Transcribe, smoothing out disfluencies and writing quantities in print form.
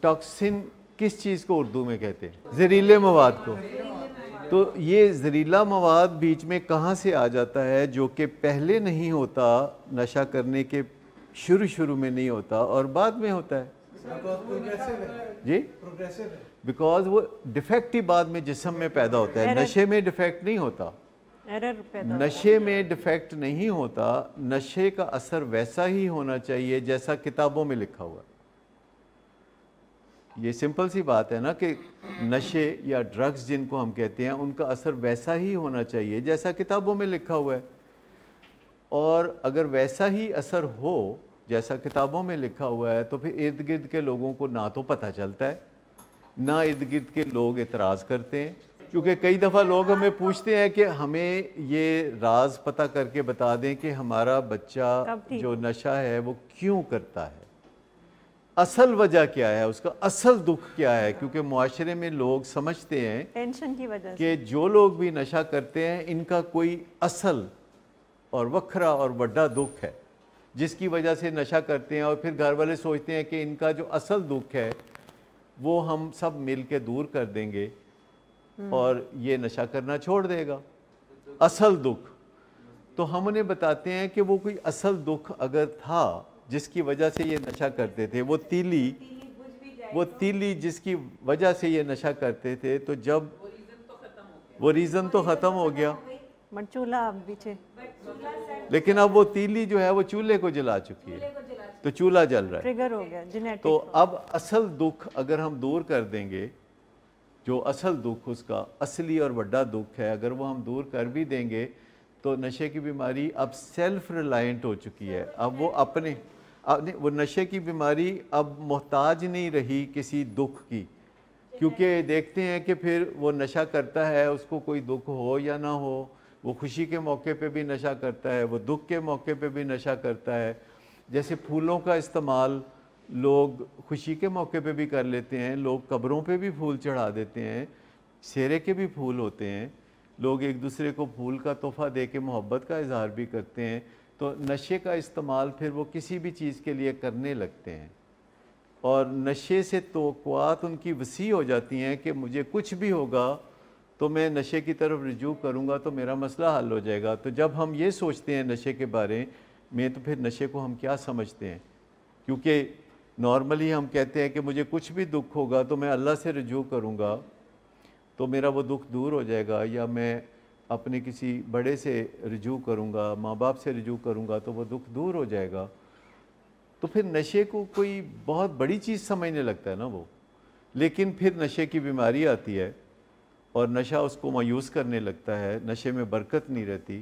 Toxin کس چیز کو اردو میں کہتے ہیں؟ زہریلے مواد کو. تو یہ زہریلا مواد بیچ میں کہاں سے آ جاتا ہے جو کہ پہلے نہیں ہوتا، نشہ کرنے کے شروع میں نہیں ہوتا اور بعد میں ہوتا ہے؟ جی بیکاز وہ ڈیفیکٹ ہی بعد میں جسم میں پیدا ہوتا ہے. نشے میں ڈیفیکٹ نہیں ہوتا، نشے میں ڈیفیکٹ نہیں ہوتا. نشے کا اثر ویسا ہی ہونا چاہیے جیسا کتابوں میں لکھا ہوا ہے. یہ سمپل سی بات ہے نا کہ نشے یا ڈرگز جن کو ہم کہتے ہیں ان کا اثر ویسا ہی ہونا چاہیے جیسا کتابوں میں لکھا ہوا ہے. اور اگر ویسا ہی اثر ہو جیسا کتابوں میں لکھا ہوا ہے تو پھر ارد گرد کے لوگوں کو نہ تو پتہ چلتا ہے، نہ ارد گرد کے لوگ اعتراض کرتے ہیں. کیونکہ کئی دفعہ لوگ ہمیں پوچھتے ہیں کہ ہمیں یہ راز پتہ کر کے بتا دیں کہ ہمارا بچہ جو نشہ ہے وہ کیوں کرتا ہے، اصل وجہ کیا ہے، اس کا اصل دکھ کیا ہے. کیونکہ معاشرے میں لوگ سمجھتے ہیں ٹینشن کی وجہ سے کہ جو لوگ بھی نشہ کرتے ہیں ان کا کوئی اصل اور وکھرا اور بڑا دکھ ہے جس کی وجہ سے نشہ کرتے ہیں. اور پھر گھر والے سوچتے ہیں کہ ان کا جو اصل دکھ ہے وہ ہم سب مل کے دور کر دیں گے اور یہ نشہ کرنا چھوڑ دے گا. اصل دکھ تو ہم انہیں بتاتے ہیں کہ وہ کوئی اصل دکھ اگر تھا جس کی وجہ سے یہ نشہ کرتے تھے، وہ تیلی جس کی وجہ سے یہ نشہ کرتے تھے، تو جب وہ ریزن تو ختم ہو گیا چولہا پیچھے، لیکن اب وہ تیلی جو ہے وہ چولہے کو جلا چکی ہے تو چولہا جل رہا ہے. ٹریگر ہو گیا جینیٹک. تو اب اصل دکھ اگر ہم دور کر دیں گے، جو اصل دکھ اس کا اصلی اور بڑا دکھ ہے، اگر وہ ہم دور کر بھی دیں گے تو نشے کی بیماری اب سیلف ریلائنٹ ہو چکی ہے. اب وہ نشے کی بیماری اب محتاج نہیں رہی کسی دکھ کی. کیونکہ دیکھتے ہیں کہ پھر وہ نشہ کرتا ہے، اس کو کوئی دکھ ہو یا نہ ہو، وہ خوشی کے موقع پہ بھی نشہ کرتا ہے، وہ دکھ کے موقع پہ بھی نشہ کرتا ہے. جیسے پھولوں کا استعمال لوگ خوشی کے موقع پہ بھی کر لیتے ہیں، لوگ قبروں پہ بھی پھول چڑھا دیتے ہیں، سیرے کے بھی پھول ہوتے ہیں، لوگ ایک دوسرے کو پھول کا تحفہ دے کے محبت کا اظہار بھی کرتے ہیں. تو نشے کا استعمال پھر وہ کسی بھی چیز کے لیے کرنے لگتے ہیں اور نشے سے توقعات ان کی وسیع ہو جاتی ہیں کہ مجھے کچھ بھی ہوگا تو میں نشے کی طرف رجوع کروں گا تو میرا مسئلہ حل ہو جائے گا. تو جب ہم یہ سوچتے ہیں نشے کے بارے میں تو پھر نشے کو ہم کیا سمجھتے ہیں؟ کیونکہ نارملی ہم کہتے ہیں کہ مجھے کچھ بھی دکھ ہوگا تو میں اللہ سے رجوع کروں گا تو میرا وہ دکھ دور ہو جائے گا، یا میں اپنے کسی بڑے سے رجوع کروں گا، ماں باپ سے رجوع کروں گا تو وہ دکھ دور ہو جائے گا. تو پھر نشے کو کوئی بہت بڑی چیز سمجھنے لگتا ہے نا وہ. لیکن پھر نشے کی بیماری آتی ہے اور نشہ اس کو مایوس کرنے لگتا ہے، نشے میں برکت نہیں رہتی.